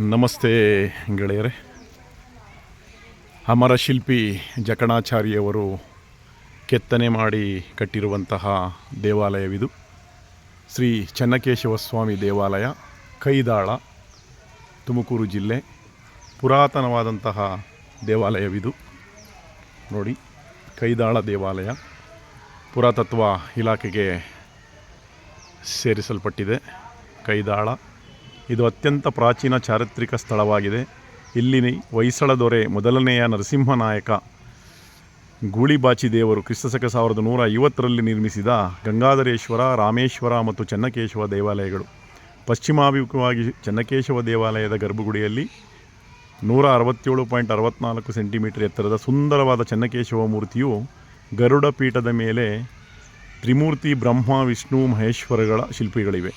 ನಮಸ್ತೆ ಗೆಳೆಯರೆ. ಅಮರ ಶಿಲ್ಪಿ ಜಕಣಾಚಾರಿಯವರು ಕೆತ್ತನೆ ಮಾಡಿ ಕಟ್ಟಿರುವಂತಹ ದೇವಾಲಯವಿದು. ಶ್ರೀ ಚೆನ್ನಕೇಶವ ಸ್ವಾಮಿ ದೇವಾಲಯ, ಕೈದಾಳ, ತುಮಕೂರು ಜಿಲ್ಲೆ. ಪುರಾತನವಾದಂತಹ ದೇವಾಲಯವಿದು. ನೋಡಿ, ಕೈದಾಳ ದೇವಾಲಯ ಪುರಾತತ್ವ ಇಲಾಖೆಗೆ ಸೇರಿಸಲ್ಪಟ್ಟಿದೆ. ಕೈದಾಳ ಇದು ಅತ್ಯಂತ ಪ್ರಾಚೀನ ಚಾರಿತ್ರಿಕ ಸ್ಥಳವಾಗಿದೆ. ಇಲ್ಲಿ ಹೊಯ್ಸಳ ದೊರೆ ಮೊದಲನೆಯ ನರಸಿಂಹನಾಯಕ ಗೂಳಿಬಾಚಿ ದೇವರು ಕ್ರಿಸ್ತಶಕ 1150ರಲ್ಲಿ ನಿರ್ಮಿಸಿದ ಗಂಗಾಧರೇಶ್ವರ, ರಾಮೇಶ್ವರ ಮತ್ತು ಚೆನ್ನಕೇಶವ ದೇವಾಲಯಗಳು. ಪಶ್ಚಿಮಾಭಿಮುಖವಾಗಿ ಚೆನ್ನಕೇಶವ ದೇವಾಲಯದ ಗರ್ಭಗುಡಿಯಲ್ಲಿ 167.64 ಸೆಂಟಿಮೀಟರ್ ಎತ್ತರದ ಸುಂದರವಾದ ಚೆನ್ನಕೇಶವ ಮೂರ್ತಿಯು ಗರುಡ ಪೀಠದ ಮೇಲೆ ತ್ರಿಮೂರ್ತಿ ಬ್ರಹ್ಮ, ವಿಷ್ಣು, ಮಹೇಶ್ವರಗಳ ಶಿಲ್ಪಿಗಳಿವೆ.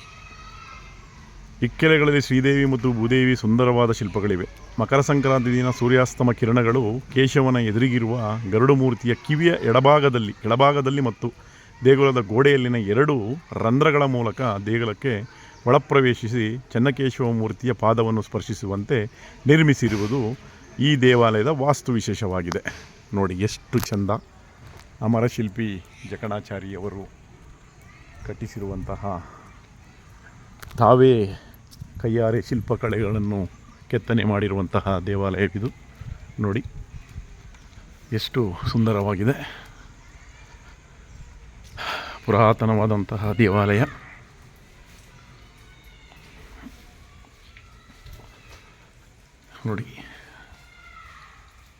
ಇಕ್ಕೆಲೆಗಳಲ್ಲಿ ಶ್ರೀದೇವಿ ಮತ್ತು ಭೂದೇವಿ ಸುಂದರವಾದ ಶಿಲ್ಪಗಳಿವೆ. ಮಕರ ಸಂಕ್ರಾಂತಿ ದಿನ ಸೂರ್ಯಾಸ್ತಮ ಕಿರಣಗಳು ಕೇಶವನ ಎದುರಿಗಿರುವ ಗರುಡ ಮೂರ್ತಿಯ ಕಿವಿಯ ಎಡಭಾಗದಲ್ಲಿ ಮತ್ತು ದೇಗುಲದ ಗೋಡೆಯಲ್ಲಿನ 2 ರಂಧ್ರಗಳ ಮೂಲಕ ದೇಗುಲಕ್ಕೆ ಒಳಪ್ರವೇಶಿಸಿ ಚೆನ್ನಕೇಶವ ಮೂರ್ತಿಯ ಪಾದವನ್ನು ಸ್ಪರ್ಶಿಸುವಂತೆ ನಿರ್ಮಿಸಿರುವುದು ಈ ದೇವಾಲಯದ ವಾಸ್ತು ವಿಶೇಷವಾಗಿದೆ. ನೋಡಿ ಎಷ್ಟು ಚೆಂದ. ಅಮರ ಶಿಲ್ಪಿ ಜಕಣಾಚಾರಿಯವರು ಕಟ್ಟಿಸಿರುವಂತಹ, ತಾವೇ ಕೈಯಾರೆ ಶಿಲ್ಪಕಲೆಗಳನ್ನು ಕೆತ್ತನೆ ಮಾಡಿರುವಂತಹ ದೇವಾಲಯವಿದು. ನೋಡಿ ಎಷ್ಟು ಸುಂದರವಾಗಿದೆ. ಪುರಾತನವಾದಂತಹ ದೇವಾಲಯ. ನೋಡಿ,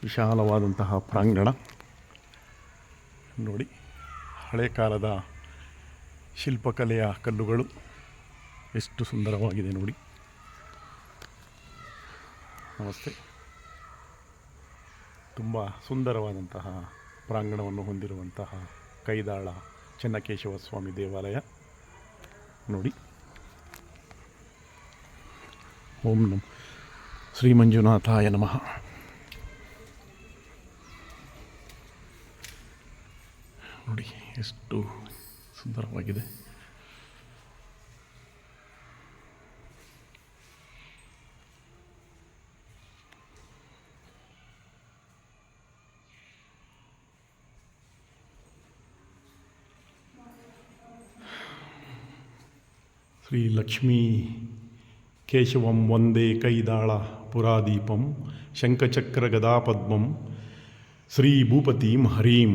ವಿಶಾಲವಾದಂತಹ ಪ್ರಾಂಗಣ. ನೋಡಿ, ಹಳೆ ಕಾಲದ ಶಿಲ್ಪಕಲೆಯ ಕಲ್ಲುಗಳು ಎಷ್ಟು ಸುಂದರವಾಗಿದೆ ನೋಡಿ. ನಮಸ್ತೆ. ತುಂಬ ಸುಂದರವಾದಂತಹ ಪ್ರಾಂಗಣವನ್ನು ಹೊಂದಿರುವಂತಹ ಕೈದಾಳ ಚೆನ್ನಕೇಶವ ಸ್ವಾಮಿ ದೇವಾಲಯ ನೋಡಿ. ಓಂ ನಮಃ ಶ್ರೀ ಮಂಜುನಾಥಾಯ ನಮಃ. ನೋಡಿ ಎಷ್ಟು ಸುಂದರವಾಗಿದೆ. ಶ್ರೀ ಲಕ್ಷ್ಮೀ ಕೇಶವಂ ವಂದೇ ಕೈದಾಳ ಪುರಾದೀಪಂ ಶಂಖಚಕ್ರ ಗದಾಪದ್ಮಂ ಶ್ರೀ ಭೂಪತಿಂ ಹರೀಂ.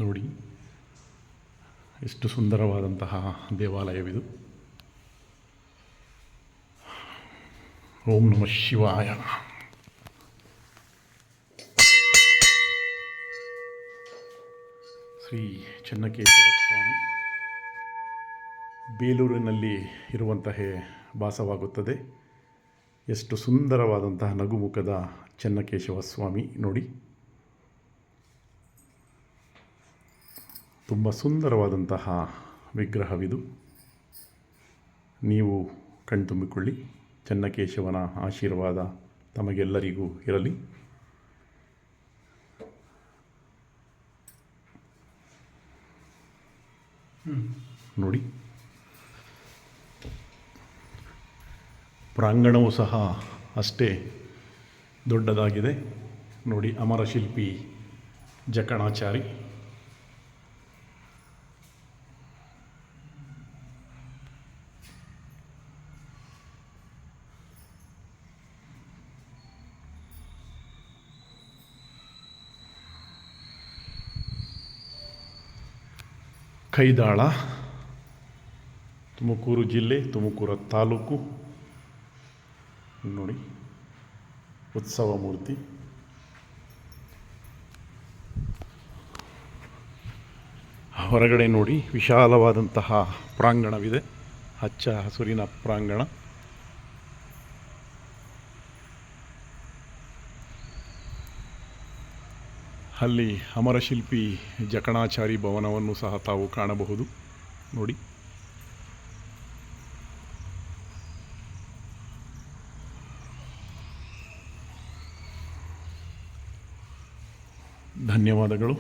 ನೋಡಿ ಎಷ್ಟು ಸುಂದರವಾದಂತಹ ದೇವಾಲಯವಿದು. ಓಂ ನಮಃ ಶಿವಾಯ. ಶ್ರೀ ಚೆನ್ನಕೇಶವ ಸ್ವಾಮಿ ಬೇಲೂರಿನಲ್ಲಿ ಇರುವಂತಹ ಭಾಸವಾಗುತ್ತದೆ. ಎಷ್ಟು ಸುಂದರವಾದಂತಹ ನಗುಮುಖದ ಚೆನ್ನಕೇಶವ ಸ್ವಾಮಿ ನೋಡಿ. ತುಂಬ ಸುಂದರವಾದಂತಹ ವಿಗ್ರಹವಿದು. ನೀವು ಕಣ್ತುಂಬಿಕೊಳ್ಳಿ. ಚೆನ್ನಕೇಶವನ ಆಶೀರ್ವಾದ ತಮಗೆಲ್ಲರಿಗೂ ಇರಲಿ. ನೋಡಿ, ಪ್ರಾಂಗಣವೂ ಸಹ ಅಷ್ಟೇ ದೊಡ್ಡದಾಗಿದೆ. ನೋಡಿ, ಅಮರ ಶಿಲ್ಪಿ ಜಕಣಾಚಾರಿ. ಕೈದಾಳ, ತುಮಕೂರು ಜಿಲ್ಲೆ, ತುಮಕೂರು ತಾಲೂಕು. ನೋಡಿ, ಉತ್ಸವ ಮೂರ್ತಿ. ಹೊರಗಡೆ ನೋಡಿ ವಿಶಾಲವಾದಂತಹ ಪ್ರಾಂಗಣವಿದೆ. ಹಚ್ಚ ಹಸುರಿನ ಪ್ರಾಂಗಣ. ಅಲ್ಲಿ ಅಮರಶಿಲ್ಪಿ ಜಕಣಾಚಾರಿ ಭವನವನ್ನು ಸಹ ತಾವು ಕಾಣಬಹುದು. ನೋಡಿ, ಧನ್ಯವಾದಗಳು.